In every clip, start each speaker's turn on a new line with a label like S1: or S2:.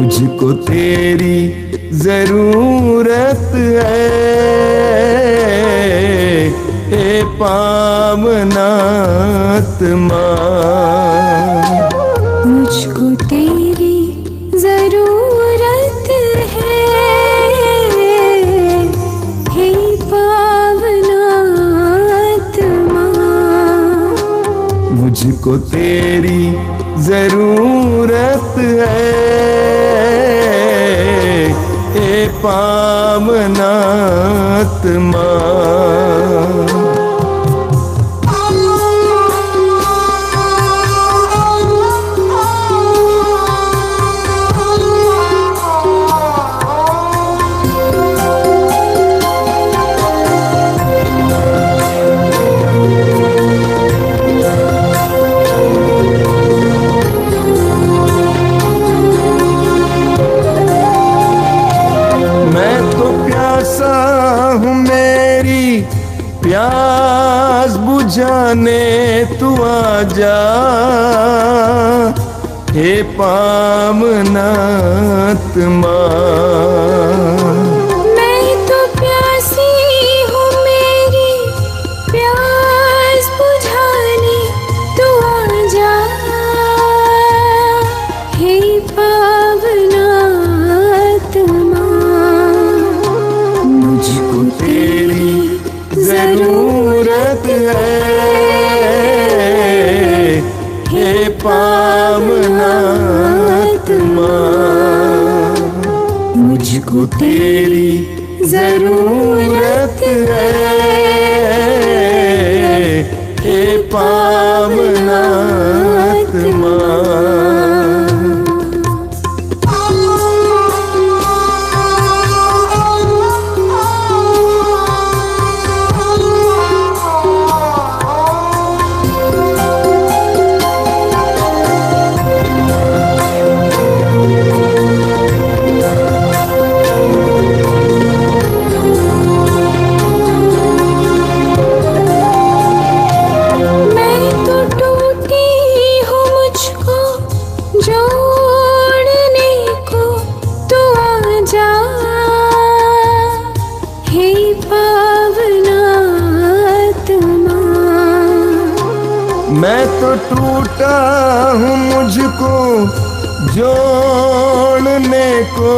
S1: मुझको तेरी जरूरत है, हे पावनात्मा।
S2: मुझको तेरी जरूरत है, हे पावनात्मा।
S1: मुझको तेरी जरूरत है, हे पावनात्मा। प्यास बुझाने तू आजा, हे पावनात्मा।
S2: मैं तो प्यासी हूँ, मेरी प्यास बुझाने तू आजा, हे पावनात्मा।
S1: मुझको तेरी जरूरत है, हे पावनात्मा। मुझको तेरी जरूरत है, हे पावनात्मा। मैं तो टूटा हूँ, मुझको जोड़ने को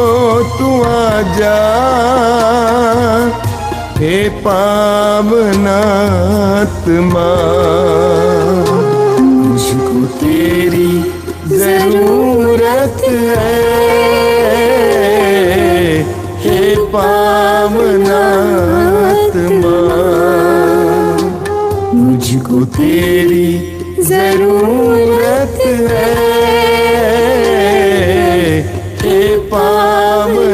S1: तू आजा, हे पावनात्मा। मुझको तेरी जरूरत है, हे पावनात्मा। मुझको तेरी जरूरत है, हे पावनात्मा।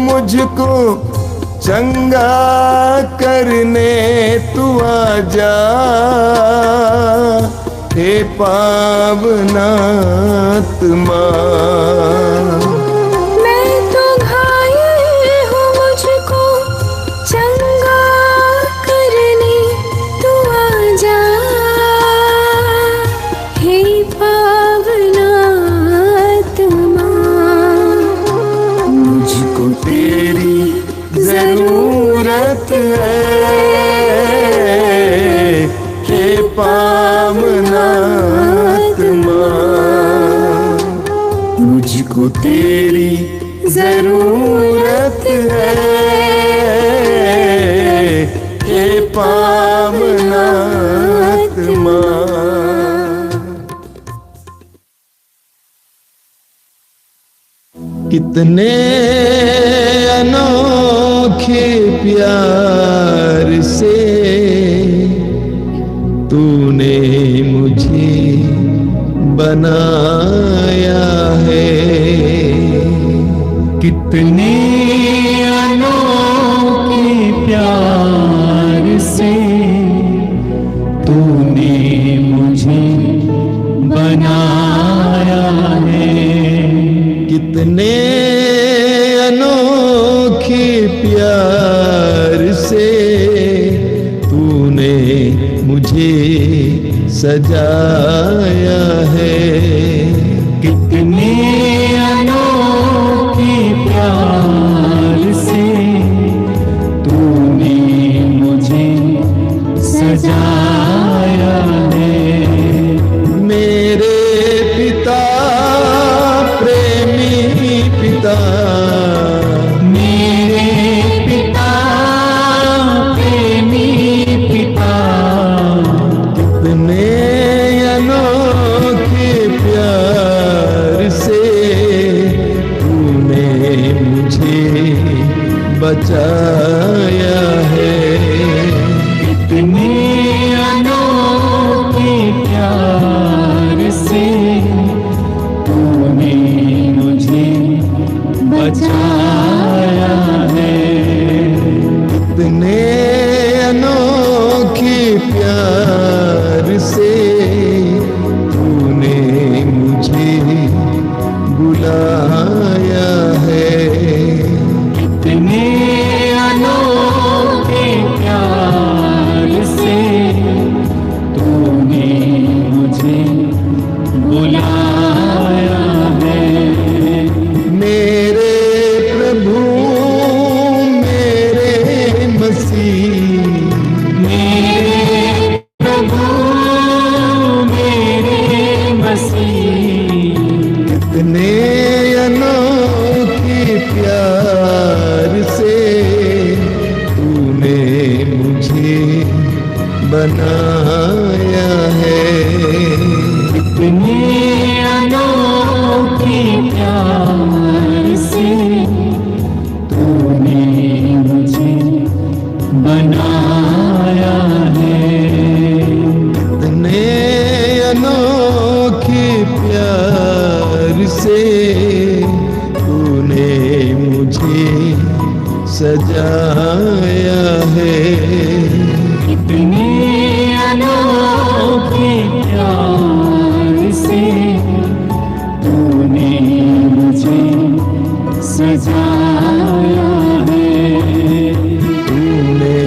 S1: मुझको चंगा करने तू आजा, हे पावनात्मा।
S2: मैं तो घायल हूँ, मुझको चंगा करने तू आजा, हे पावनात्मा।
S1: मुझको तेरी जरूरत है, हे पावनात्मा। मुझको तेरी जरूरत है, हे पावनात्मा। कितने अनोखे प्यार से तूने मुझे बनाया है,
S3: कितने अनोखे प्यार से तूने मुझे बनाया है।
S1: कितने अनोखे प्यार से तूने मुझे सजाया है।
S3: कितने अनोखे प्यार से तूने मुझे सजाया है।
S1: मेरे पिता प्रेमी पिता,
S3: मेरे पिता प्रेमी पिता,
S1: कितने अनोखे प्यार से तूने मुझे बचाया है।
S3: कितने अनोखे प्यार से तूने मुझे बचाया है।
S1: कितने अनोखे प्यार से तूने मुझे बुलाया है।
S3: कितने अनोखे प्यार से तूने मुझे बुलाया है।
S1: मेरे प्रभु मेरे मसीह,
S3: मेरे प्रभु मेरे मसीह,
S1: कितने अनोखे प्यार से तूने मुझे बनाया है।
S3: कितने अनोखे प्यार से तूने मुझे बनाया है।
S1: कितने अनोखे प्यार से तूने मुझे सजाया है।
S3: कितने अनोखे प्यार से तूने मुझे सजाया है।
S1: तूने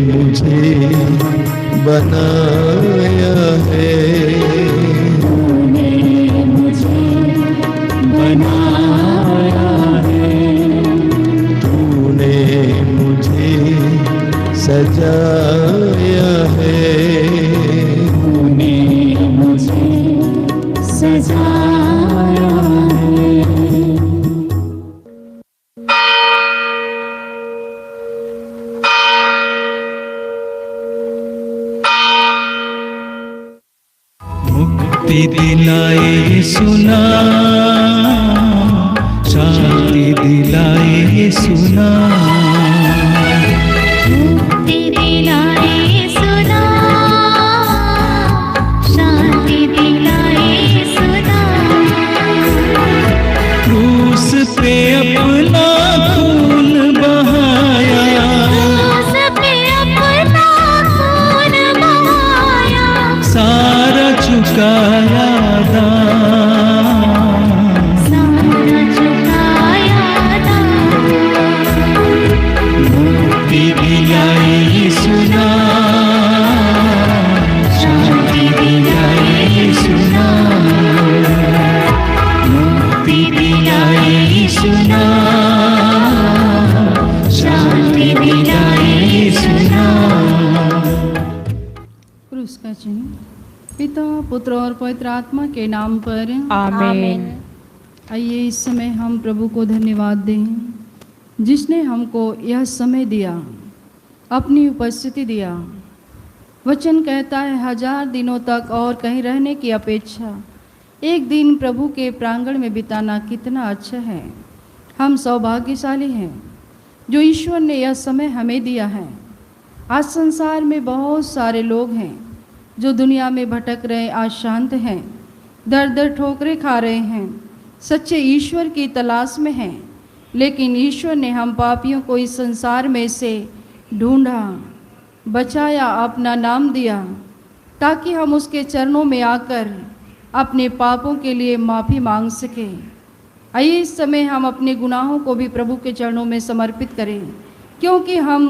S1: मुझे बनाया है।
S3: तूने मुझे बनाया है।
S1: तूने मुझे सजाया है।
S3: तूने मुझे सजाया है। मुक्ति दिलाए सुना, शांति दिलाए सुना,
S2: मुक्ति दिलाए सुना, शांति दिलाए सुना।
S3: क्रूस पे अपना खून बहाया,
S2: क्रूस पे अपना खून बहाया,
S3: सारा चुकाया दाम,
S2: सारा चुकाया दाम।
S3: मुक्ति दिलाए सुना, शांति दिलाए सुना, मुक्ति दिलाए सुना, शांति दिलाए सुना।
S4: क्रूस का चिन्ह। पिता पुत्र और पवित्र आत्मा के नाम पर
S5: आमीन।
S4: आइए इस समय हम प्रभु को धन्यवाद दें, जिसने हमको यह समय दिया, अपनी उपस्थिति दिया। वचन कहता है 1000 दिनों तक और कहीं रहने की अपेक्षा एक दिन प्रभु के प्रांगण में बिताना कितना अच्छा है। हम सौभाग्यशाली हैं जो ईश्वर ने यह समय हमें दिया है। आज संसार में बहुत सारे लोग हैं जो दुनिया में भटक रहे, अशांत हैं, दर दर ठोकरें खा रहे हैं, सच्चे ईश्वर की तलाश में हैं। लेकिन ईश्वर ने हम पापियों को इस संसार में से ढूंढा, बचाया, अपना नाम दिया, ताकि हम उसके चरणों में आकर अपने पापों के लिए माफ़ी मांग सकें। आइए इस समय हम अपने गुनाहों को भी प्रभु के चरणों में समर्पित करें, क्योंकि हम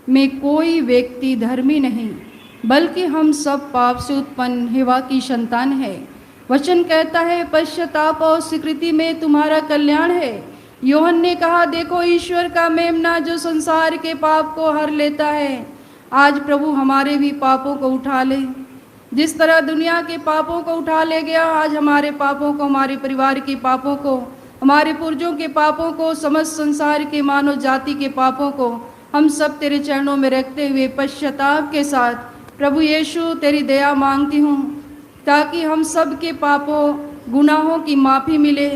S4: में कोई व्यक्ति धर्मी नहीं, बल्कि हम सब पाप से उत्पन्न हवा की संतान है। वचन कहता है, पश्चाताप और स्वीकृति में तुम्हारा कल्याण है। योहन ने कहा, देखो ईश्वर का मेमना जो संसार के पाप को हर लेता है। आज प्रभु हमारे भी पापों को उठा ले। जिस तरह दुनिया के पापों को उठा ले गया, आज हमारे पापों को, हमारे परिवार के पापों को, हमारे पूर्वजों के पापों को, समस्त संसार के मानव जाति के पापों को हम सब तेरे चरणों में रखते हुए पश्चाताप के साथ प्रभु यीशु तेरी दया मांगती हूँ, ताकि हम सब के पापों गुनाहों की माफ़ी मिले,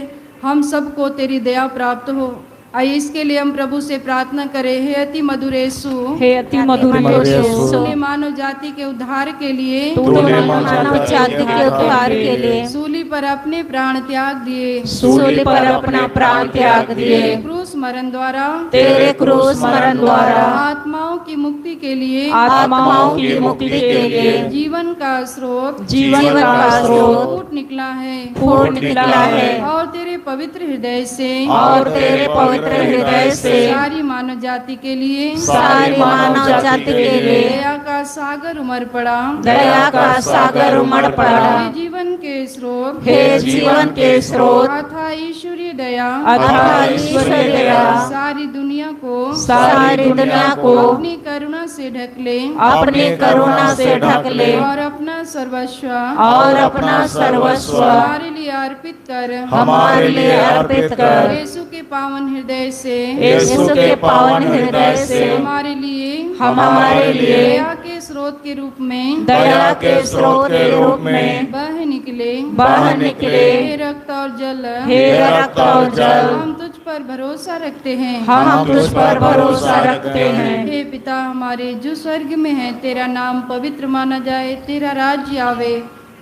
S4: हम सबको तेरी दया प्राप्त हो। आइए इसके लिए हम प्रभु से प्रार्थना करें। हे अति मधुर यीशु,
S5: हे अति मधुर यीशु,
S4: तूने मानव जाति के उद्धार के लिए,
S5: तूने मानव जाति के उद्धार के लिए
S4: सूली पर अपने प्राण त्याग दिए,
S5: सूली पर अपना प्राण त्याग दिए।
S4: क्रूस मरण द्वारा,
S5: तेरे क्रूस मरण द्वारा
S4: आत्माओं की मुक्ति के लिए,
S5: आत्माओं की मुक्ति के लिए
S4: जीवन का स्रोत,
S5: जीवन का स्रोत
S4: फूट निकला है,
S5: फूट निकला है,
S4: और तेरे पवित्र हृदय से,
S5: और तेरे पवित्र हृदय से
S4: सारी मानव जाति के लिए,
S5: सारी मानव जाति के लिए
S4: दया का सागर उमड़ पड़ा,
S5: दया का सागर उमड़ पड़ा।
S4: हे जीवन के स्रोत,
S5: हे जीवन के स्रोत,
S4: अथा ईश्वरीय दया,
S5: अथाह ईश्वरीय दया
S4: सारी दुनिया को,
S5: सारी दुनिया को
S4: अपनी करुणा से ढक ले,
S5: अपनी करुणा से ढक ले,
S4: और अपना सर्वस्व,
S5: और अपना सर्वस्व
S4: हमारे लिए अर्पित कर,
S5: हमारे लिए अर्पित कर।
S4: यीशु के पावन हृदय से,
S5: यीशु के पावन हृदय से
S4: हमारे लिए,
S5: हमारे लिए
S4: दया के स्रोत के रूप में,
S5: दया के स्रोत के रूप में
S4: बह निकले,
S5: बह निकले।
S4: हे रक्त और जल,
S5: हे रक्त और जल,
S4: हम तुझ पर भरोसा रखते हैं,
S5: हम तुझ पर भरोसा रखते हैं।
S4: हे पिता हमारे जो स्वर्ग में है, तेरा नाम पवित्र माना जाए, तेरा राज्य आवे,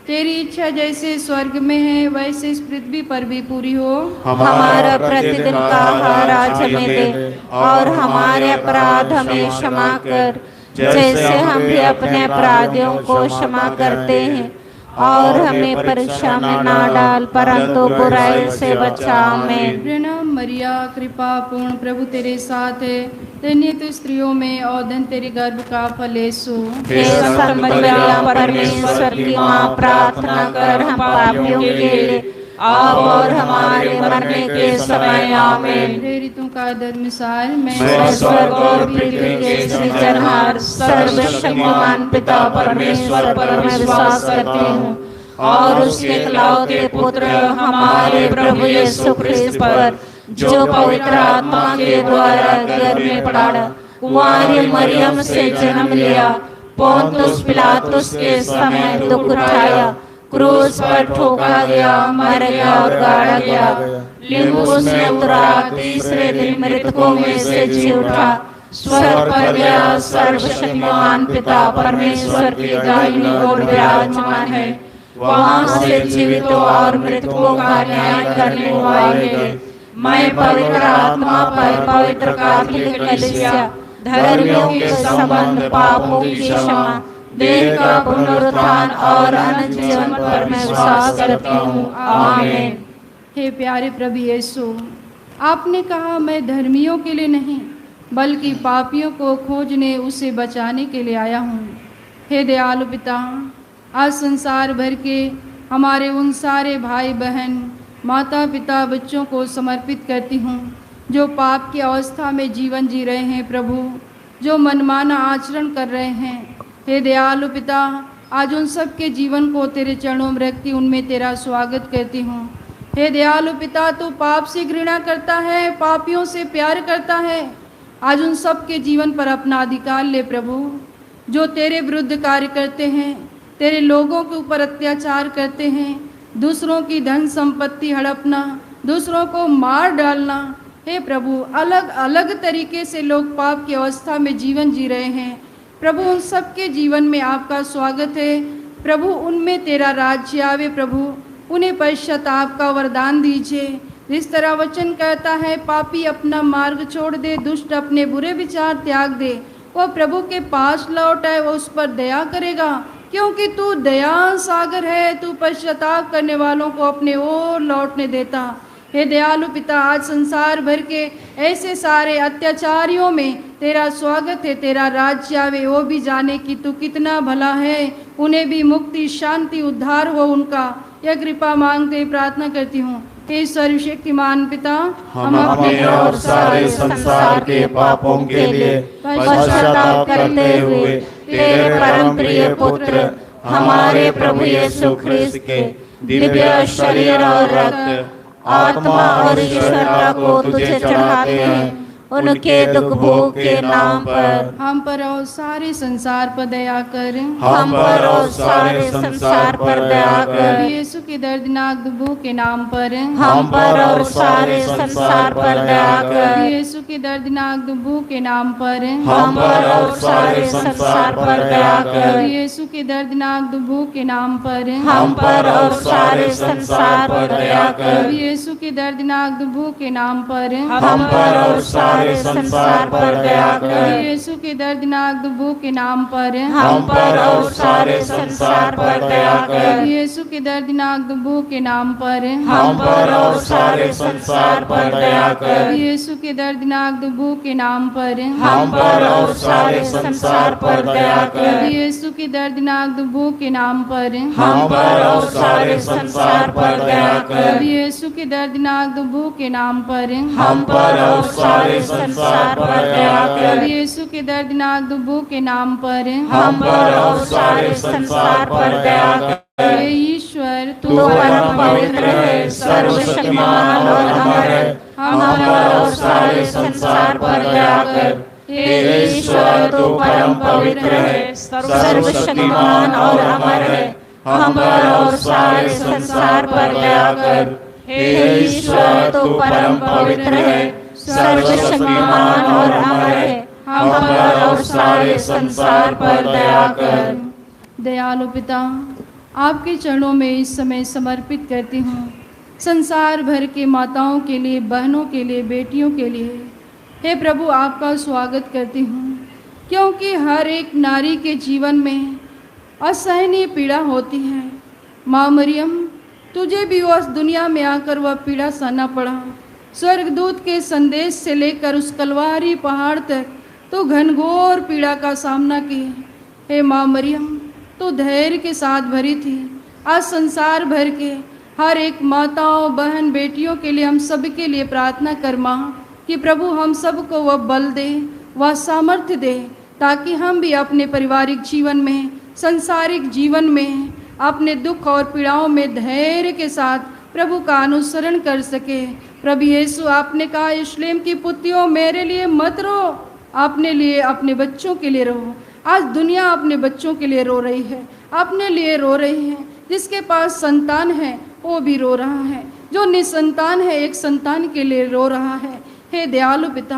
S4: तेरी इच्छा जैसे स्वर्ग में है वैसे इस पृथ्वी पर भी पूरी हो।
S5: हमारा प्रतिदिन का आहार आज हमें दे, और हमारे अपराध हमें क्षमा कर, जैसे हम भी अपने अपराधियों को क्षमा करते हैं, और हमें परीक्षा में ना डाल, परंतु बुराई से बचा। आमीन।
S4: प्रणाम मरिया, कृपा पूर्ण प्रभु तेरे साथ है, धन्य तू स्त्रियों में और धन तेरे गर्भ का फल यीशु।
S5: हे संत मरिया, परमेश्वर की माँ, प्रार्थना कर हम पापियों के लिए, अब और हमारे मरने के समय। आमीन।
S4: हे ऋतु का धर्मसार, मैं
S5: स्वर्ग और पृथ्वी के सृजनहार सर्वशक्तिमान पिता परमेश्वर पर मैं विश्वास करती हूँ, और उसके इकलौते पुत्र हमारे प्रभु यीशु ख्रिस्त पर, जो पवित्र आत्मा के द्वारा गर्भ में पड़ा, कुंवारी मरियम से जन्म लिया, पोंतुस पिलातुस के समय दुख उठाया, क्रूस पर ठोका गया, मर गया और गाड़ा गया, लिम्बुस में उतरा, तीसरे दिन मृतकों में से जी उठा, स्वर्ग पर गया, सर्वशक्तिमान पिता परमेश्वर की दाहिनी ओर विराजमान है, वहाँ से जीवितों और मृतकों का न्याय करने को आएंगे। मैं पवित्र आत्मा पर, पवित्र कैथोलिक कलीसिया, धर्मियों के संबंध, पापों की क्षमा, देह का पुनरुत्थान और अनंत जीवन पर मैं विश्वास करती हूँ। आमीन।
S4: हे प्यारे प्रभु यीशु, आपने कहा मैं धर्मियों के लिए नहीं बल्कि पापियों को खोजने, उसे बचाने के लिए आया हूँ। हे दयालु पिता, आज संसार भर के हमारे उन सारे भाई बहन, माता पिता, बच्चों को समर्पित करती हूँ जो पाप की अवस्था में जीवन जी रहे हैं। प्रभु, जो मनमाना आचरण कर रहे हैं, हे दयालु पिता, आज उन सब के जीवन को तेरे चरणों में रखती, उनमें तेरा स्वागत करती हूँ। हे दयालु पिता, तू पाप से घृणा करता है, पापियों से प्यार करता है। आज उन सब के जीवन पर अपना अधिकार ले प्रभु, जो तेरे विरुद्ध कार्य करते हैं, तेरे लोगों के ऊपर अत्याचार करते हैं, दूसरों की धन संपत्ति हड़पना, दूसरों को मार डालना। हे प्रभु, अलग अलग तरीके से लोग पाप की अवस्था में जीवन जी रहे हैं। प्रभु, उन सब के जीवन में आपका स्वागत है। प्रभु, उनमें तेरा राज्य आवे। प्रभु, उन्हें पश्चाताप का वरदान दीजिए। जिस तरह वचन कहता है, पापी अपना मार्ग छोड़ दे, दुष्ट अपने बुरे विचार त्याग दे, वह प्रभु के पास लौट आए, वह उस पर दया करेगा, क्योंकि तू दया सागर है, तू पश्चाताप करने वालों को अपने ओर लौटने देता। हे दयालु पिता, आज संसार भर के ऐसे सारे अत्याचारियों में तेरा स्वागत है, तेरा राज्य आवे, वो भी जाने कि तू कितना भला है, उन्हें भी मुक्ति, शांति, उद्धार हो उनका। यह कृपा मांगते प्रार्थना करती हूँ। हे सर्वशक्तिमान पिता,
S1: हम अपने और सारे संसार के पापों के लिए पश्चाताप करते हुए तेरे परम प्रिय पुत्र हमारे प्रभु यीशु ख्रिस्त के दिव्य शरीर और रक्त, आत्मा और ईश्वरता को तुझे चढ़ाते हैं।
S5: उनके दुख भोग के नाम पर
S4: हम पर और सारे संसार पर दया कर।
S1: हम पर और सारे संसार पर दया कर।
S4: यीशु के दर्दनाक दुखों के नाम पर
S5: हम पर और सारे संसार पर दया कर।
S4: यीशु के दर्दनाक दुखों के नाम पर
S5: हम पर और सारे संसार पर दया कर।
S4: यीशु के दर्दनाक दुखों के नाम पर
S5: हम पर और सारे संसार पर दया कर।
S4: यीशु के दर्दनाक दुखों के नाम पर
S5: हम पर और सारे संसार पर दया कर।
S4: यीशु के दर्दनाक दुखों के नाम पर
S5: हम पर और सारे संसार पर दया कर।
S4: यीशु के दर्दनाक दुखों के नाम पर
S5: हम पर और सारे संसार पर दया कर।
S4: यीशु के दर्दनाक दुखों के नाम पर
S5: हम पर और सारे संसार पर दया कर।
S4: यीशु के दर्दनाक दुखों के नाम पर
S5: हम पर और सारे संसार पर दया कर।
S4: यीशु के दर्दनाक दुखों के नाम पर
S5: हम पर और सारे संसार पर दया कर।
S4: यीशु के दर्दनाक दुखों के नाम पर
S5: हम पर और सारे संसार पर दया कर।
S4: हे ईश्वर,
S5: तू परम पवित्र है, सर्वशक्तिमान और अमर है। हम पर और सारे संसार पर दया कर। हे ईश्वर, तू परम पवित्र है, सर्वशक्तिमान और अमर है। हम पर और सारे संसार पर दया कर। हे ईश्वर, तू परम पवित्र है, सर्वशक्तिमान और अमर है। हम पर और सारे संसार पर दया कर।
S4: दयालु पिता, आपके चरणों में इस समय समर्पित करती हूँ संसार भर के माताओं के लिए, बहनों के लिए, बेटियों के लिए। हे प्रभु, आपका स्वागत करती हूँ, क्योंकि हर एक नारी के जीवन में असहनीय पीड़ा होती है। माँ मरियम, तुझे भी उस दुनिया में आकर वह पीड़ा सहना पड़ा। स्वर्गदूत के संदेश से लेकर उस कलवारी पहाड़ तक तो घनघोर पीड़ा का सामना किए। हे माँ मरियम, तो धैर्य के साथ भरी थी। आज संसार भर के हर एक माताओं, बहन, बेटियों के लिए हम सब के लिए प्रार्थना कर माँ, कि प्रभु हम सबको वह बल दे, वह सामर्थ्य दे, ताकि हम भी अपने पारिवारिक जीवन में, संसारिक जीवन में, अपने दुख और पीड़ाओं में धैर्य के साथ प्रभु का अनुसरण कर सके। प्रभु यीशु, आपने कहा, यरूशलेम की पुत्रियों, मेरे लिए मत रो, अपने लिए, अपने बच्चों के लिए रो। आज दुनिया अपने बच्चों के लिए रो रही है, अपने लिए रो रही है। जिसके पास संतान है वो भी रो रहा है, जो निसंतान है एक संतान के लिए रो रहा है। हे दयालु पिता,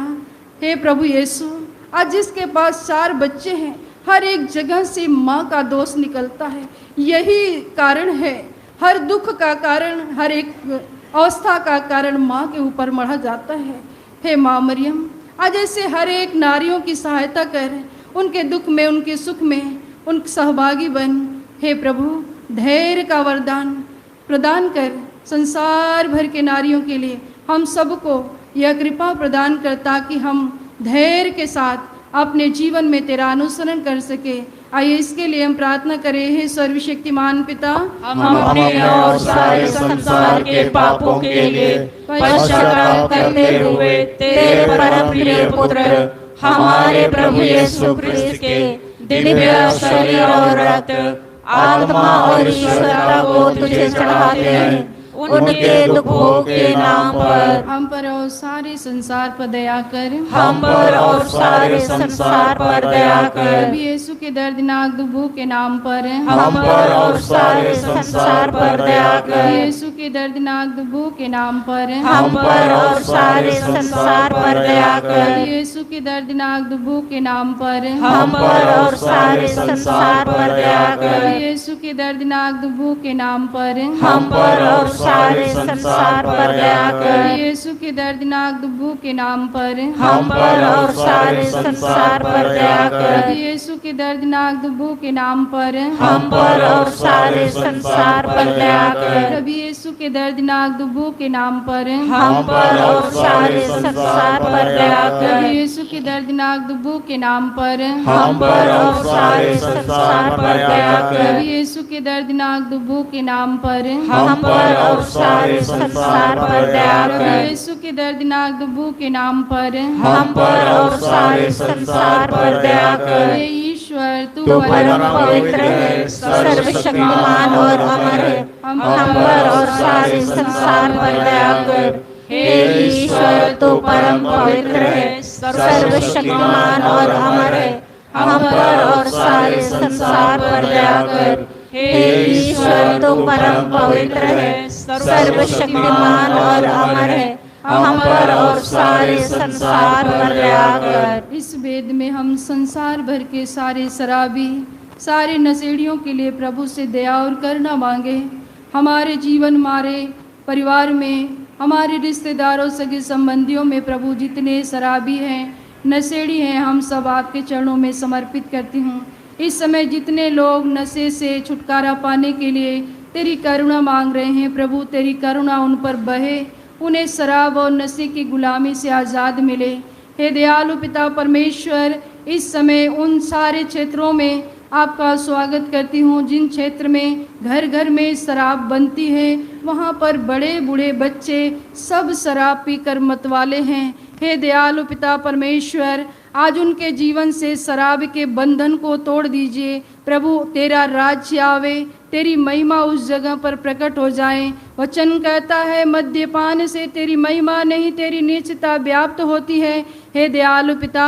S4: हे प्रभु यीशु, आज जिसके पास 4 बच्चे हैं, हर एक जगह से माँ का दोष निकलता है। यही कारण है, हर दुख का कारण, हर एक अवस्था का कारण माँ के ऊपर मढ़ा जाता है। हे माँ मरियम, आज ऐसे हर एक नारियों की सहायता कर, उनके दुख में, उनके सुख में उन सहभागी बन। हे प्रभु, धैर्य का वरदान प्रदान कर। संसार भर के नारियों के लिए हम सबको यह कृपा प्रदान कर, ताकि हम धैर्य के साथ अपने जीवन में तेरा अनुसरण कर सके। आइए इसके लिए हम प्रार्थना करें। हे सर्वशक्तिमान पिता,
S5: हम अपने और सारे संसार के पापों के लिए पश्चाताप करते हुए तेरे परम प्रिय पुत्र हमारे प्रभु यीशु ख्रिस्त के दिव्य शरीर और रक्त, आत्मा और ईश्वरता को तुझे चढ़ाते हैं। उनके दुखों के नाम पर
S4: हम पर और सारे संसार पर दया कर।
S5: हम पर और सारे संसार पर दया कर।
S4: यीशु के दर्दनाक दुखों के नाम पर
S5: हम पर और सारे संसार पर दया कर।
S4: यीशु के दर्दनाक दुखों के नाम पर
S5: हम पर और सारे संसार पर दया कर।
S4: यीशु के दर्दनाक दुखों के नाम पर
S5: हम पर और सारे संसार पर दया कर।
S4: यीशु के दर्दनाक दुखों के नाम पर
S5: हम पर और सारे संसार पर दया कर।
S4: यीशु के दर्दनाक दुबू के नाम पर
S5: हम पर और सारे संसार पर दया कर।
S4: यीशु के दर्दनाक दुबू के नाम पर
S5: हम पर और सारे संसार पर दया कर।
S4: प्रभु यीशु के दर्दनाक दुबू के नाम पर
S5: हम पर और सारे संसार पर दया कर।
S4: यीशु के दर्दनाक दुबू के नाम पर
S5: हम पर और सारे संसार पर दया कर।
S4: यीशु के दर्दनाक दुबू के नाम पर
S5: हम पर और सारे संसार पर दया कर।
S4: यीशु के दर्दनाक दुबू के नाम पर
S5: हम पर और सारे संसार पर दया कर।
S4: हे ईश्वर तू
S5: तू परम पवित्र है, सर्वशक्तिमान और अमर है। हम पर और सारे संसार पर दया कर। हे ईश्वर तू परम पवित्र है, सर्वशक्तिमान और अमर है। हम पर और सारे संसार पर दया कर। हे ईश्वर तू परम पवित्र है, सर्वशक्तिमान और अमर है। हम पर और सारे संसार पर दया कर।
S4: इस वेद में हम संसार भर के सारे शराबी, सारे नशेड़ियों के लिए प्रभु से दया और करुणा मांगे। हमारे जीवन, हमारे परिवार में, हमारे रिश्तेदारों, सगे संबंधियों में प्रभु जितने शराबी हैं, नशेड़ी हैं, हम सब आपके चरणों में समर्पित करती हूँ। इस समय जितने लोग नशे से छुटकारा पाने के लिए तेरी करुणा मांग रहे हैं, प्रभु तेरी करुणा उन पर बहे, उन्हें शराब और नशे की गुलामी से आज़ाद मिले। हे दयालु पिता परमेश्वर, इस समय उन सारे क्षेत्रों में आपका स्वागत करती हूँ जिन क्षेत्र में घर घर में शराब बनती है, वहाँ पर बड़े बूढ़े बच्चे सब शराब पीकर मतवाले हैं। हे दयालु पिता परमेश्वर, आज उनके जीवन से शराब के बंधन को तोड़ दीजिए। प्रभु तेरा राज्य आवे, तेरी महिमा उस जगह पर प्रकट हो जाए। वचन कहता है मद्यपान से तेरी महिमा नहीं, तेरी नीचता व्याप्त होती है। हे दयालु पिता,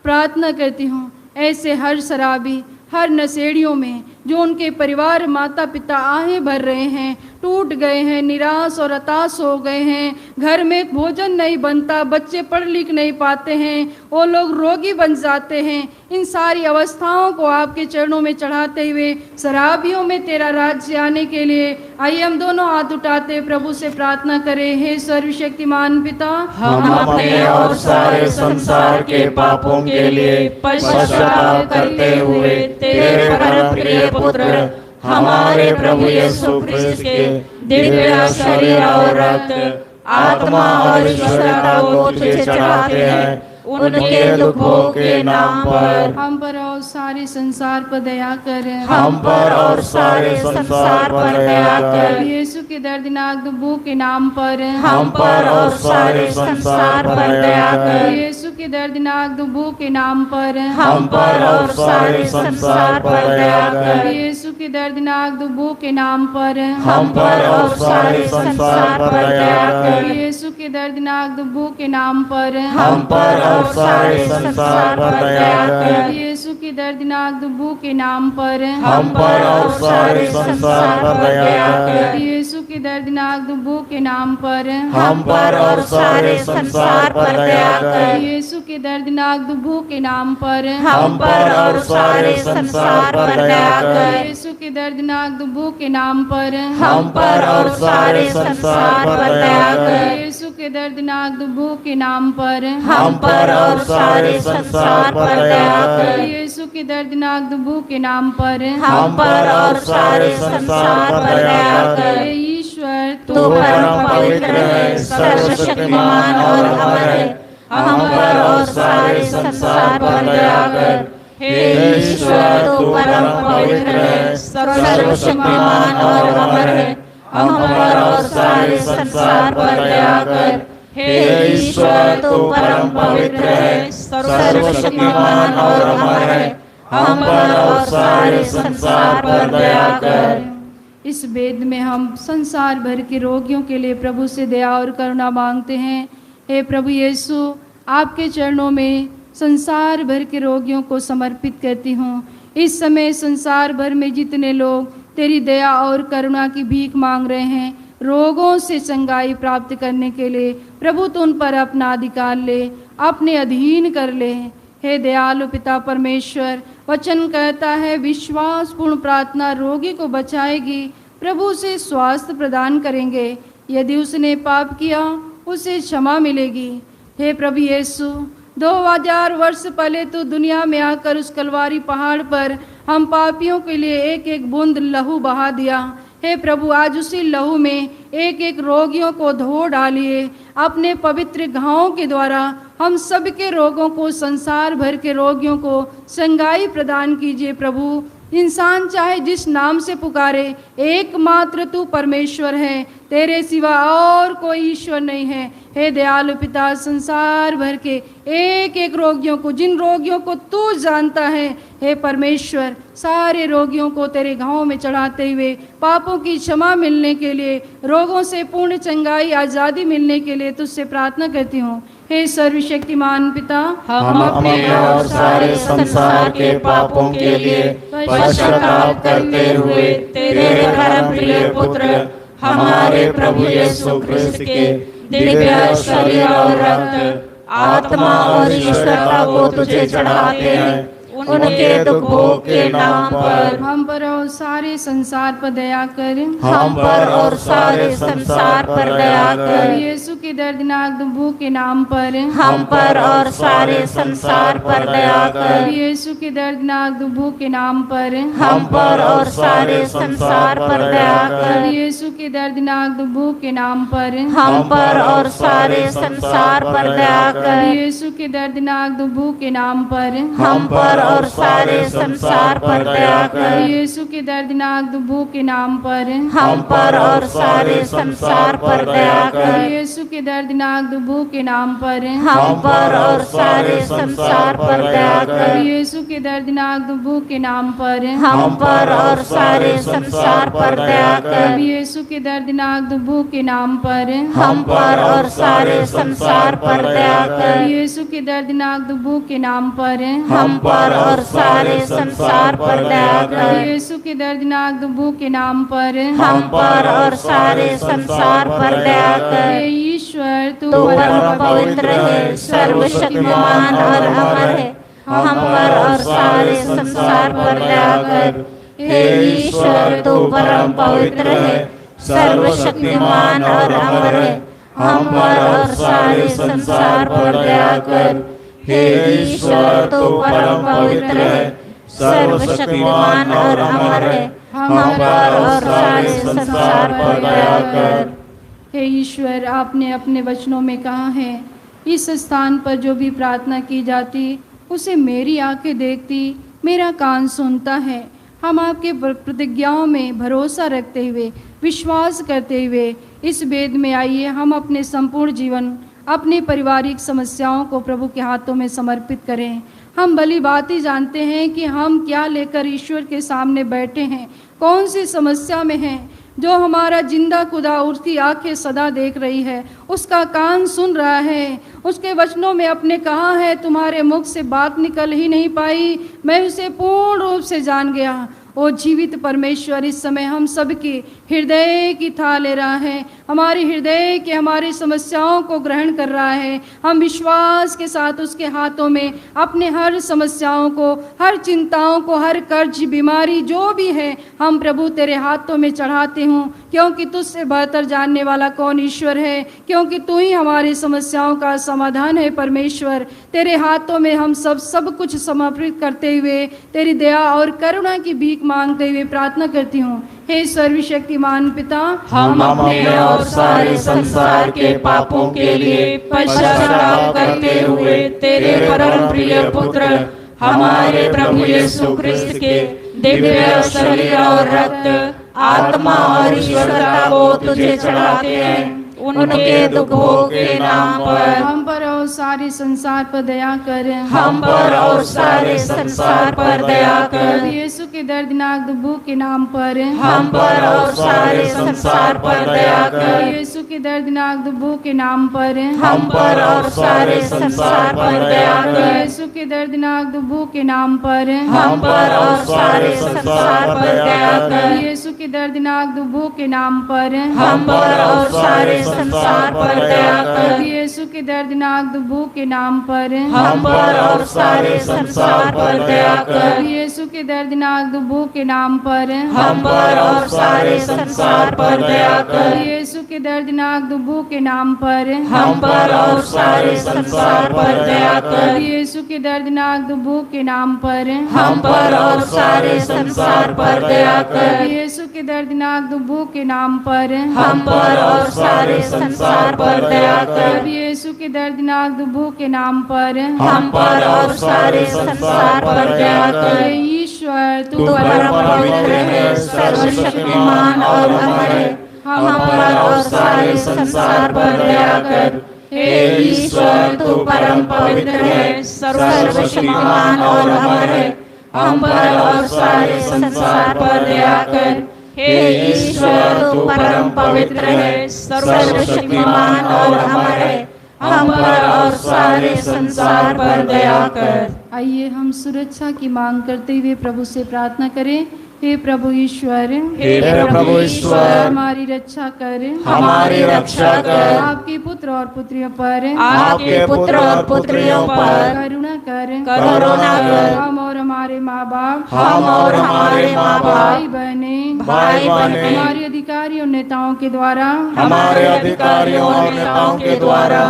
S4: प्रार्थना करती हूँ ऐसे हर शराबी, हर नशेड़ियों में जो उनके परिवार, माता पिता आहें भर रहे हैं, टूट गए हैं, निराश और हताश हो गए हैं, घर में भोजन नहीं बनता, बच्चे पढ़ लिख नहीं पाते हैं, वो लोग रोगी बन जाते हैं। इन सारी अवस्थाओं को आपके चरणों में चढ़ाते हुए शराबियों में तेरा राज्य आने के लिए आइए हम दोनों हाथ उठाते प्रभु से प्रार्थना करें। हे सर्वशक्तिमान पिता,
S5: हम अपने और सारे संसार के पापों के लिए पश्चाताप करते हुए तेरे परम प्रिय पुत्र हमारे प्रभु यीशु ख्रिस्त के दिव्य शरीर और रक्त, आत्मा और ईश्वरता को तुझे चढ़ाते हैं। उनके दुखों के नाम पर
S4: हम पर और सारे संसार पर दया कर।
S5: हम पर और सारे संसार पर दया कर।
S4: यीशु के दर्दनाक दुबू के नाम पर
S5: हम पर और सारे संसार पर दया कर।
S4: यीशु के दर्दनाक दुबू के नाम पर
S5: हम पर और सारे संसार पर दया कर।
S4: यीशु के दर्दनाक दुबू के नाम पर
S5: हम पर और सारे संसार पर दया कर।
S4: यीशु के दर्दनाक दुबू के नाम पर
S5: हम पर और सारे संसार पर दया कर।
S4: यीशु के दर्दनाक दुबू के नाम पर
S5: हम पर और सारे संसार पर दया कर।
S4: यीशु के दर्दनाक दुबू के नाम पर
S5: हम पर और सारे संसार पर दया कर।
S4: यीशु के दर्दनाक दुबू के नाम पर
S5: हम पर और सारे संसार पर दया कर।
S4: यीशु के दर्दनाक दुबू के नाम पर
S5: हम पर और सारे संसार पर दया कर।
S4: यीशु के दर्दनाक दुबू के नाम पर
S5: हम पर और सारे संसार पर दया कर।
S4: यीशु के दर्दनाक दुबू के नाम पर
S5: हम पर और सारे संसार पर दया कर।
S4: हे ईश्वर
S5: तू परम पवित्र है, सर्वशक्तिमान और अमर है। हम पर और सारे संसार पर दया कर। हे ईश्वर तू परम पवित्र है, सर्वशक्तिमान और अमर है। हम पर और सारे संसार पर दया कर। हे ईश्वर तू परम पवित्र है, सर्वशक्तिमान और अमर है। हम पर और सारे संसार पर दया कर।
S4: इस वेद में हम संसार भर के रोगियों के लिए प्रभु से दया और करुणा मांगते हैं। हे प्रभु यीशु, आपके चरणों में संसार भर के रोगियों को समर्पित करती हूँ। इस समय संसार भर में जितने लोग तेरी दया और करुणा की भीख मांग रहे हैं, रोगों से चंगाई प्राप्त करने के लिए प्रभु तू उन पर अपना अधिकार ले, अपने अधीन कर ले। हे दयालु पिता परमेश्वर, वचन कहता है विश्वासपूर्ण प्रार्थना रोगी को बचाएगी। प्रभु से स्वास्थ्य प्रदान करेंगे। यदि उसने पाप किया उसे क्षमा मिलेगी। हे प्रभु यीशु, 2000 वर्ष पहले तो दुनिया में आकर उस कलवारी पहाड़ पर हम पापियों के लिए एक एक बूंद लहू बहा दिया। हे प्रभु, आज उसी लहू में एक एक रोगियों को धो डालिए। अपने पवित्र घावों के द्वारा हम सबके रोगों को, संसार भर के रोगियों को चंगाई प्रदान कीजिए। प्रभु, इंसान चाहे जिस नाम से पुकारे, एकमात्र तू परमेश्वर है, तेरे सिवा और कोई ईश्वर नहीं है। हे दयालु पिता, संसार भर के एक एक रोगियों को, जिन रोगियों को तू जानता है, हे परमेश्वर, सारे रोगियों को तेरे घावों में चढ़ाते हुए पापों की क्षमा मिलने के लिए, रोगों से पूर्ण चंगाई, आज़ादी मिलने के लिए तुझसे प्रार्थना करती हूँ। हे सर्वशक्तिमान पिता,
S1: हम अपने और सारे संसार के पापों के लिए पश्चाताप करते हुए तेरे परम प्रिय पुत्र हमारे प्रभु यीशु ख्रिस्त के दिव्य शरीर और रक्त, आत्मा और ईश्वरता को तुझे चढ़ाते हैं। उनके दुख भोग के नाम पर
S4: हम पर और सारे संसार पर दया कर।
S1: हम पर और सारे संसार पर दया कर।
S4: यीशु के दर्दनाक दुखों के नाम पर
S1: हम पर और सारे संसार पर दया कर।
S4: यीशु के दर्दनाक दुखों के नाम पर
S1: हम पर और सारे संसार पर दया कर।
S4: यीशु के दर्दनाक दुखों के नाम पर
S1: हम पर और सारे संसार पर दया कर।
S4: यीशु के दर्दनाक दुखों के नाम पर
S1: हम पर और सारे संसार पर दया कर।
S4: यीशु के दर्दनाक दुखों के नाम पर
S1: हम पर और सारे संसार पर दया कर।
S4: यीशु के दर्दनाक दुखों के नाम पर
S1: हम पर और सारे संसार पर दया कर।
S4: यीशु के दर्दनाक दुखों के नाम पर
S1: हम पर और सारे संसार पर दया कर।
S4: यीशु के दर्दनाक दुखों के नाम पर
S1: हम पर और सारे संसार पर दया कर।
S4: यीशु के दर्दनाक दुखों के नाम पर
S1: हम पर और सारे संसार पर दया कर।
S4: यीशु के दर्दनाक दुखों के नाम पर
S1: हम पर और सारे संसार पर दया कर।
S4: हे ईश्वर, तू
S1: तू परम पवित्र है, सर्वशक्तिमान और अमर है। हम पर और सारे संसार पर दया कर। हे ईश्वर, तू परम पवित्र है, सर्वशक्तिमान और अमर है। हम पर और सारे संसार पर दया कर। हे ईश्वर, तू परम पवित्र है, सर्वशक्तिमान और अमर है। हम पर और सारे संसार पर दया कर।
S4: हे ईश्वर, आपने अपने वचनों में कहा है, इस स्थान पर जो भी प्रार्थना की जाती उसे मेरी आंखें देखती, मेरा कान सुनता है। हम आपके प्रतिज्ञाओं में भरोसा रखते हुए, विश्वास करते हुए इस वेद में आइए, हम अपने संपूर्ण जीवन, अपनी पारिवारिक समस्याओं को प्रभु के हाथों में समर्पित करें। हम भली बात ही जानते हैं कि हम क्या लेकर ईश्वर के सामने बैठे हैं, कौन सी समस्या में हैं। जो हमारा जिंदा खुदा, उसकी आंखें सदा देख रही है, उसका कान सुन रहा है। उसके वचनों में अपने कहा है, तुम्हारे मुख से बात निकल ही नहीं पाई, मैं उसे पूर्ण रूप से जान गया। ओ जीवित परमेश्वर, इस समय हम सबकी हृदय की था ले रहा है, हमारी हृदय की हमारी समस्याओं को ग्रहण कर रहा है। हम विश्वास के साथ उसके हाथों में अपने हर समस्याओं को, हर चिंताओं को, हर कर्ज, बीमारी जो भी है, हम प्रभु तेरे हाथों में चढ़ाते हूँ, क्योंकि तुझसे बेहतर जानने वाला कौन ईश्वर है, क्योंकि तू ही हमारी समस्याओं का समाधान है। परमेश्वर, तेरे हाथों में हम सब कुछ समर्पित करते हुए तेरी दया और करुणा की भीख मांगते हुए प्रार्थना करती हूँ। हे सर्वशक्तिमान पिता,
S1: हम अपने और सारे संसार के पापों के लिए पश्चाताप करते हुए तेरे परम प्रिय पुत्र हमारे प्रभु यीशु ख्रिस्त के दिव्य शरीर और रक्त, आत्मा और ईश्वरता को तुझे चढ़ाते हैं। उनके दुख भोग के नाम पर
S4: हम पर और सारे संसार पर दया कर।
S1: हम पर और सारे संसार पर दया कर।
S4: यीशु के दर्दनाक दुखों के नाम पर
S1: हम पर और सारे संसार पर दया कर।
S4: यीशु के दर्दनाक दुखों के नाम पर
S1: हम पर और सारे संसार पर दया कर।
S4: यीशु के दर्दनाक दुखों के नाम पर
S1: हम पर और सारे संसार पर दया कर।
S4: यीशु के दर्दनाक दुखों के नाम पर
S1: हम पर और सारे संसार पर दया कर।
S4: यीशु के दर्दनाक दुखों के नाम पर
S1: हम पर और सारे संसार पर दया कर।
S4: यीशु के दर्दनाक दुखों के नाम पर
S5: हम पर और सारे संसार पर दया कर।
S4: यीशु के दर्दनाक दुखों के नाम पर
S5: हम पर और सारे संसार पर दया कर।
S4: यीशु के दर्दनाक दुखों के नाम पर
S5: हम पर और सारे संसार पर दया कर।
S4: यीशु के दर्दनाक दुखों के नाम पर
S5: हम पर और सारे संसार पर दया कर।
S4: यीशु के दर्दनाक दुखों के नाम पर
S5: हम पर और सारे संसार पर दया कर।
S4: ईश्वर
S5: तू परम पवित्र है, सर्वशक्तिमान और अमर है। हम पर और सारे संसार पर दया कर। हे ईश्वर, तू परम पवित्र है, सर्वशक्तिमान और अमर है। हम पर और सारे संसार पर दया कर। हे ईश्वर, तू परम पवित्र है, सर्वशक्तिमान और अमर है। हम पर और सारे संसार पर दया कर।
S4: आइए हम सुरक्षा की मांग करते हुए प्रभु से प्रार्थना करें। हे प्रभु ईश्वर,
S1: हे प्रभु ईश्वर,
S4: हमारी रक्षा कर,
S1: हमारी रक्षा कर।
S4: आपके पुत्र और पुत्रियों पर
S5: आपके पुत्र और पुत्रियों पर
S4: करुणा कर,
S5: करुणा कर।
S4: हम और हमारे माँ बाप,
S5: हम और हमारे माँ बाप,
S4: भाई बहने, हमारे अधिकारियों नेताओं के द्वारा,
S1: हमारे अधिकारियों और नेताओं के द्वारा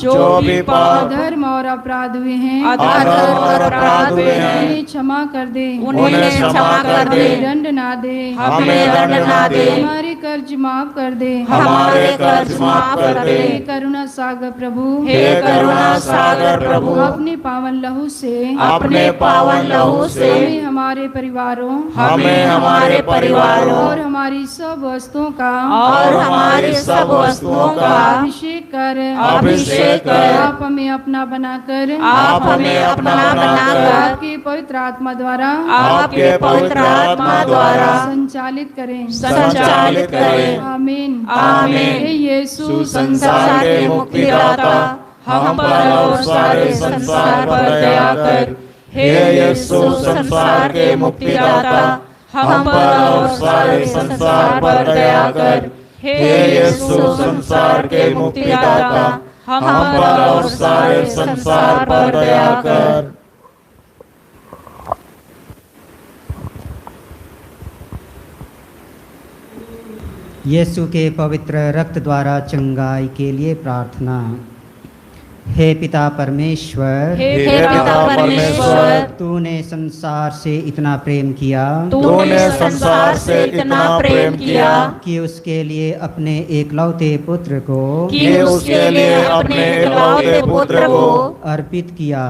S4: जो भी पाप, धर्म और अपराध हुए हैं,
S5: अधर्म और अपराध हुए हैं,
S4: उन्हें क्षमा कर दे,
S5: उन्हें क्षमा कर दे।
S4: दंड ना दे,
S5: हमें दंड ना दे।
S4: हमारे कर्ज माफ कर दे,
S5: हमारे कर्ज माफ कर दे।
S4: हे करुणा सागर प्रभु,
S5: हे करुणा सागर प्रभु,
S4: अपने पावन लहू से,
S5: अपने पावन लहू से
S4: हमें हमारे परिवारों,
S5: हमें हमारे परिवारों
S4: और हमारी सब वस्तुओं का,
S5: और हमारी सब वस्तुओं का
S4: अभिषेक कर,
S5: अभिषेक कर।
S4: आप हमें अपना बनाकर,
S5: आप हमें अपना बनाकर
S4: आपकी पवित्र आत्मा द्वारा,
S5: आपके पवित्र आत्मा द्वारा
S4: संचालित करें,
S5: संचालित करें।
S4: आमीन।
S5: आमीन।
S4: हे यीशु
S5: संसार के मुक्तिदाता, हम पर और सारे संसार पर दया कर। हे यीशु, संसार के मुक्तिदाता, हम पर और सारे संसार पर दया कर। हे यीशु, संसार के मुक्तिदाता, हम पर और सारे संसार पर दया कर।
S6: यीशु के पवित्र रक्त द्वारा चंगाई के लिए प्रार्थना। हे पिता परमेश्वर,
S5: हे पिता परमेश्वर,
S6: तूने संसार से इतना प्रेम किया,
S5: तूने संसार से इतना प्रेम किया
S6: कि उसके लिए अपने एकलौते पुत्र को,
S5: कि उसके लिए अपने एकलौते पुत्र को
S6: अर्पित किया,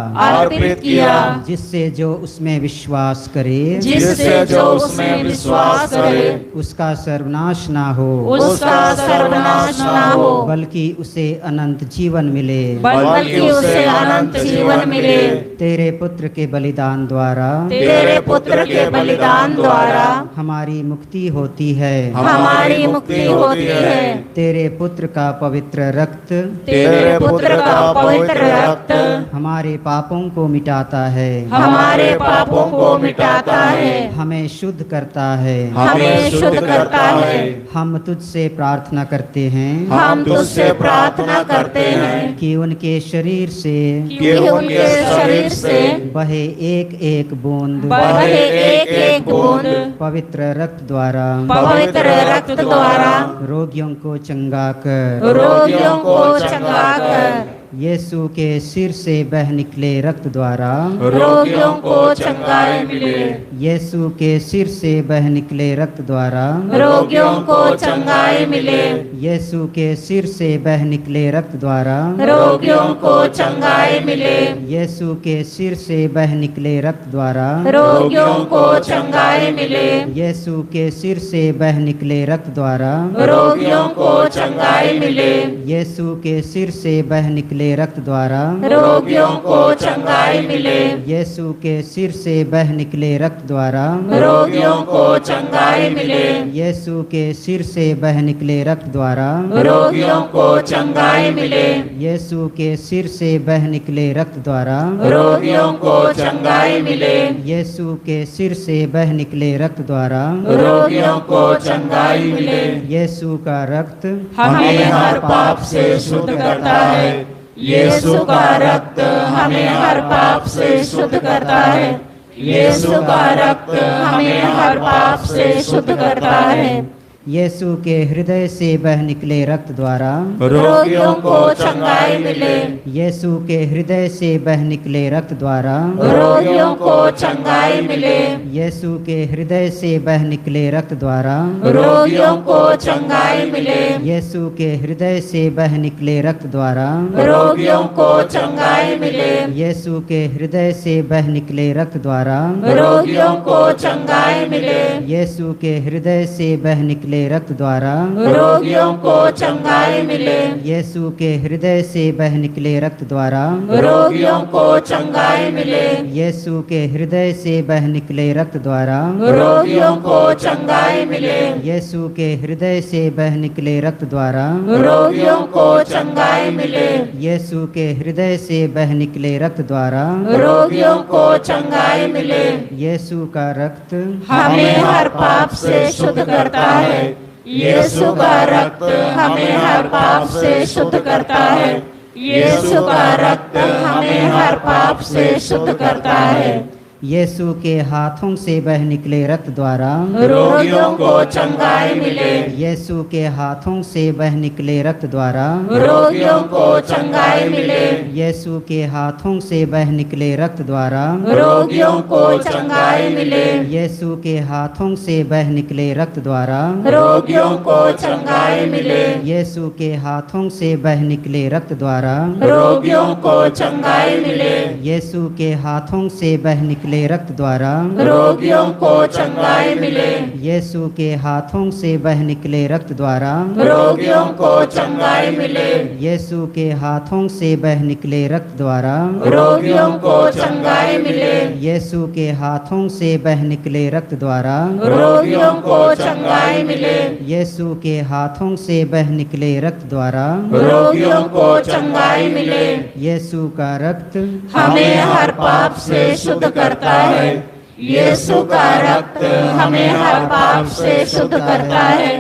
S6: जिससे जो उसमें विश्वास करे,
S5: जिससे जो उसमें विश्वास करे
S6: उसका सर्वनाश ना हो,
S5: उसका सर्वनाश ना हो,
S6: बल्कि उसे अनंत जीवन मिले।
S5: बल्कि उसे अनंत जीवन मिले।
S6: तेरे पुत्र के बलिदान द्वारा,
S5: तेरे पुत्र के बलिदान द्वारा
S6: हमारी मुक्ति होती है,
S5: हमारी मुक्ति होती है।
S6: तेरे पुत्र का पवित्र रक्त,
S5: तेरे पुत्र का पवित्र रक्त
S6: हमारे पापों को मिटाता है,
S5: हमारे पापों को मिटाता है,
S6: हमें शुद्ध करता है,
S5: हमें शुद्ध करता है।
S6: हम तुझसे प्रार्थना करते हैं,
S5: हम तुझसे प्रार्थना करते हैं
S6: कि उनके शरीर से,
S5: कि उनके शरीर से
S6: बहे एक एक बूंद,
S5: बहे एक एक बूंद
S6: पवित्र रक्त द्वारा,
S5: पवित्र रक्त द्वारा
S6: रोगियों को चंगा कर,
S5: रोगियों को चंगा कर।
S6: यीशु के सिर से बह निकले रक्त द्वारा
S5: रोगियों को चंगाई मिले।
S6: यीशु के सिर से बह निकले रक्त द्वारा
S5: रोगियों को चंगाई मिले।
S6: यीशु के सिर से बह निकले रक्त द्वारा
S5: रोगियों को चंगाई मिले।
S6: यीशु के सिर से बह निकले रक्त द्वारा
S5: रोगियों को चंगाई मिले।
S6: यीशु के सिर से बह निकले रक्त द्वारा
S5: रोगियों को चंगाई मिले।
S6: यीशु के सिर से बह निकले रक्त द्वारा
S5: रोगियों को चंगाई मिले।
S6: यीशु के सिर से बह निकले रक्त द्वारा
S5: रोगियों को चंगाई मिले।
S6: यीशु के सिर से बह निकले रक्त द्वारा
S5: रोगियों को चंगाई मिले।
S6: यीशु के सिर से बह निकले रक्त द्वारा
S5: रोगियों को चंगाई मिले।
S6: यीशु के सिर से बह निकले रक्त द्वारा
S5: रोगियों को चंगाई मिले।
S6: यीशु का रक्त
S5: हमें हर पाप से शुद्ध करता है। यीशु का रक्त हमें हर पाप से शुद्ध करता है। यीशु का रक्त हमें हर पाप से शुद्ध करता है।
S6: यीशु के हृदय से बह निकले रक्त द्वारा
S5: रोगियों को चंगाई मिले।
S6: यीशु के हृदय से बह निकले रक्त द्वारा
S5: रोगियों को चंगाई मिले।
S6: यीशु के हृदय से बह निकले रक्त द्वारा
S5: रोगियों को चंगाई मिले।
S6: यीशु के हृदय से बह निकले रक्त द्वारा
S5: रोगियों को चंगाई मिले।
S6: यीशु के हृदय से बह निकले रक्त द्वारा
S5: रोगियों को चंगाई मिले।
S6: यीशु के हृदय से बह निकले रक्त द्वारा
S5: रोगियों को चंगाई मिले।
S6: यीशु के हृदय से बह निकले रक्त द्वारा
S5: रोगियों को चंगाई मिले।
S6: यीशु के हृदय से बह निकले रक्त द्वारा
S5: रोगियों को चंगाई मिले।
S6: यीशु के हृदय से बह निकले रक्त द्वारा
S5: रोगियों को चंगाई मिले।
S6: यीशु के हृदय से बह निकले रक्त द्वारा
S5: रोगियों को चंगाई मिले।
S6: यीशु का रक्त
S5: हमें हर पाप से शुद्ध करता है। यीशु का रक्त हमें हर पाप से शुद्ध करता है। यीशु का रक्त हमें हर पाप से शुद्ध करता है।
S6: यीशु के हाथों से बह निकले रक्त द्वारा
S5: रोगियों को चंगाई मिले।
S6: यीशु के हाथों से बह निकले रक्त द्वारा
S5: रोगियों को चंगाई मिले।
S6: यीशु के हाथों से बह निकले रक्त द्वारा
S5: रोगियों को चंगाई मिले।
S6: यीशु के हाथों से बह निकले रक्त द्वारा
S5: रोगियों को चंगाई मिले।
S6: यीशु के हाथों से बह निकले रक्त द्वारा
S5: रोगियों को चंगाई मिले।
S6: यीशु के हाथों से बह निकले रक्त द्वारा
S5: रोगियों को चंगाई मिले।
S6: यीशु के हाथों से बह निकले रक्त द्वारा
S5: रोगियों को चंगाई मिले।
S6: यीशु के हाथों से बह निकले रक्त द्वारा
S5: रोगियों को चंगाई मिले।
S6: यीशु के हाथों से बह निकले रक्त द्वारा
S5: रोगियों को चंगाई मिले।
S6: यीशु के हाथों से बह निकले रक्त द्वारा
S5: रोगियों को चंगाई मिले।
S6: यीशु का रक्त
S5: हमें हर पाप से शुद्ध करता है। यीशु का रक्त हमें हर पाप से शुद्ध करता है।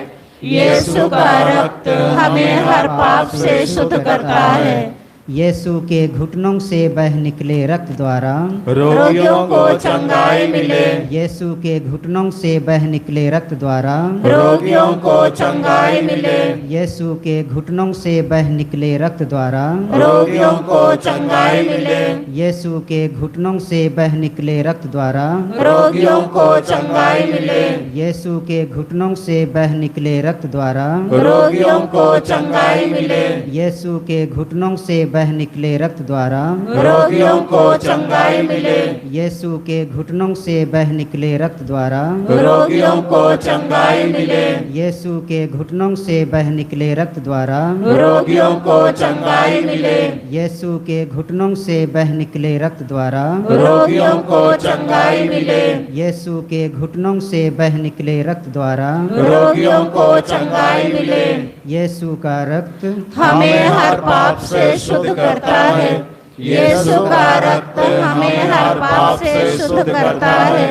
S5: यीशु का रक्त हमें हर पाप से शुद्ध करता है।
S6: यीशु के घुटनों से बह निकले रक्त द्वारा
S5: रोगियों को चंगाई मिले।
S6: यीशु के घुटनों से बह निकले रक्त द्वारा
S5: रोगियों को चंगाई मिले।
S6: यीशु के घुटनों से बह निकले रक्त द्वारा
S5: रोगियों को चंगाई मिले।
S6: यीशु के घुटनों से बह निकले रक्त द्वारा
S5: रोगियों को चंगाई मिले।
S6: यीशु के घुटनों से बह निकले रक्त द्वारा
S5: रोगियों को चंगाई मिले।
S6: यीशु के घुटनों से बह निकले रक्त द्वारा
S5: रोगियों को चंगाई मिले।
S6: यीशु के घुटनों से बह निकले रक्त द्वारा
S5: रोगियों को चंगाई मिले।
S6: यीशु के घुटनों से बह निकले रक्त द्वारा
S5: रोगियों को चंगाई मिले।
S6: यीशु के घुटनों से बह निकले रक्त द्वारा
S5: रोगियों को चंगाई मिले।
S6: यीशु के घुटनों से बह निकले रक्त द्वारा
S5: रोगियों को चंगाई मिले।
S6: यीशु का रक्त
S5: हमें हर पाप से शुद्ध करता है। यीशु का रक्त हमें हर पाप से शुद्ध करता है।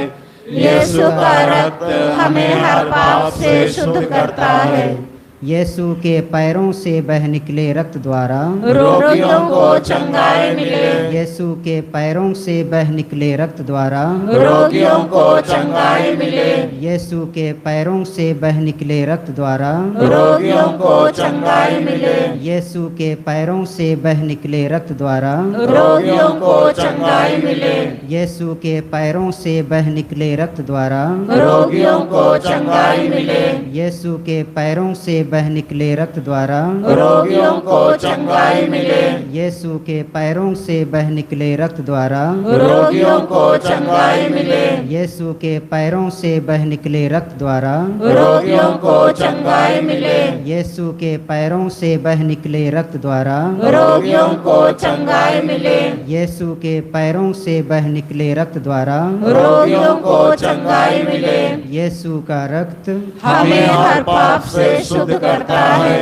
S5: यीशु का रक्त हमें हर पाप से शुद्ध करता है।
S6: यीशु के पैरों से बह निकले रक्त द्वारा
S5: रोगियों को चंगाई मिले।
S6: यीशु के पैरों से बह निकले रक्त द्वारा
S5: रोगियों को चंगाई मिले।
S6: यीशु के पैरों से बह निकले रक्त द्वारा
S5: रोगियों को चंगाई मिले।
S6: यीशु के पैरों से बह निकले रक्त द्वारा
S5: रोगियों को चंगाई मिले।
S6: यीशु के पैरों से बह निकले रक्त द्वारा
S5: रोगियों को चंगाई मिले।
S6: यीशु के पैरों से बह निकले रक्त द्वारा
S5: रोगियों को चंगाई मिले।
S6: यीशु के पैरों से बह निकले रक्त द्वारा
S5: रोगियों को चंगाई मिले।
S6: यीशु के पैरों से बह निकले रक्त द्वारा
S5: रोगियों को चंगाई मिले।
S6: यीशु के पैरों से बह निकले रक्त द्वारा
S5: रोगियों को चंगाई मिले।
S6: यीशु के पैरों से बह निकले रक्त द्वारा
S5: रोगियों को चंगाई मिले।
S6: यीशु का रक्त
S5: हमें हर पाप से शुद्ध करता है।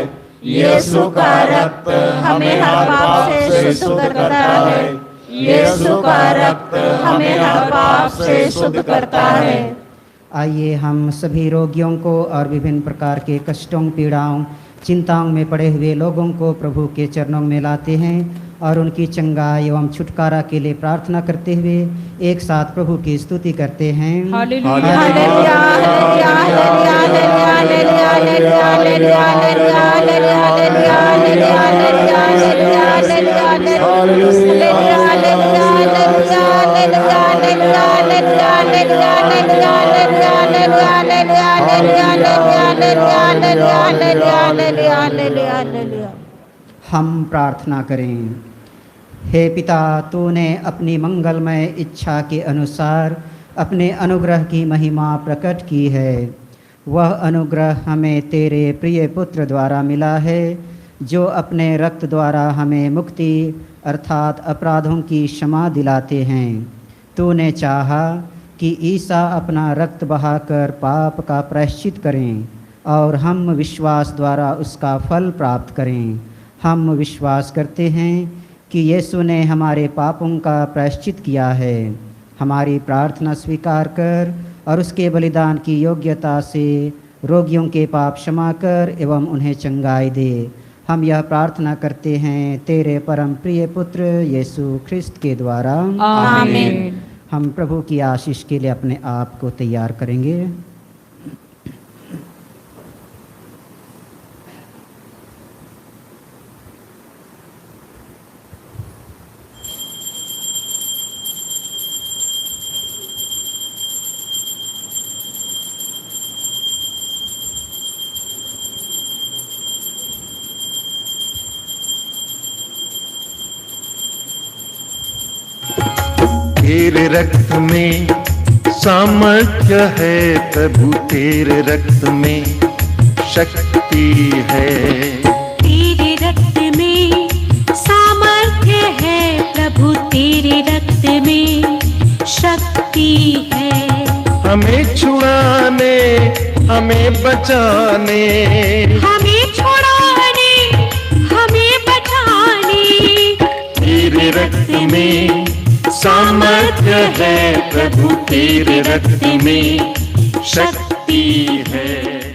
S5: यीशु का रक्त हमें हर पाप से शुद्ध करता है। यीशु का रक्त हमें हर पाप से शुद्ध करता है।
S6: आइए हम सभी रोगियों को और विभिन्न प्रकार के कष्टों, पीड़ाओं, चिंताओं में पड़े हुए लोगों को प्रभु के चरणों में लाते हैं और उनकी चंगाई एवं छुटकारा के लिए प्रार्थना करते हुए एक साथ प्रभु की स्तुति करते हैं।
S5: Hallelujah hallelujah hallelujah hallelujah hallelujah hallelujah hallelujah hallelujah
S6: हम प्रार्थना करें। हे पिता, तूने अपनी मंगलमय इच्छा के अनुसार अपने अनुग्रह की महिमा प्रकट की है। वह अनुग्रह हमें तेरे प्रिय पुत्र द्वारा मिला है, जो अपने रक्त द्वारा हमें मुक्ति अर्थात अपराधों की क्षमा दिलाते हैं। तूने चाहा कि ईसा अपना रक्त बहाकर पाप का प्रायश्चित करें और हम विश्वास द्वारा उसका फल प्राप्त करें। हम विश्वास करते हैं कि यीशु ने हमारे पापों का प्रायश्चित किया है। हमारी प्रार्थना स्वीकार कर और उसके बलिदान की योग्यता से रोगियों के पाप क्षमा कर एवं उन्हें चंगाई दे। हम यह प्रार्थना करते हैं तेरे परम प्रिय पुत्र यीशु ख्रिस्त के द्वारा,
S5: आमीन।
S6: हम प्रभु की आशीष के लिए अपने आप को तैयार करेंगे।
S7: तेरे रक्त में सामर्थ्य है प्रभु, तेरे रक्त में शक्ति है।
S2: तेरे रक्त में सामर्थ्य है प्रभु, तेरे रक्त में शक्ति है।
S7: हमें छुड़ाने, हमें बचाने,
S2: हमें छुड़ाने, हमें बचाने।
S7: तेरे रक्त में सामर्थ्य है प्रभु, तेरे रक्त में शक्ति है।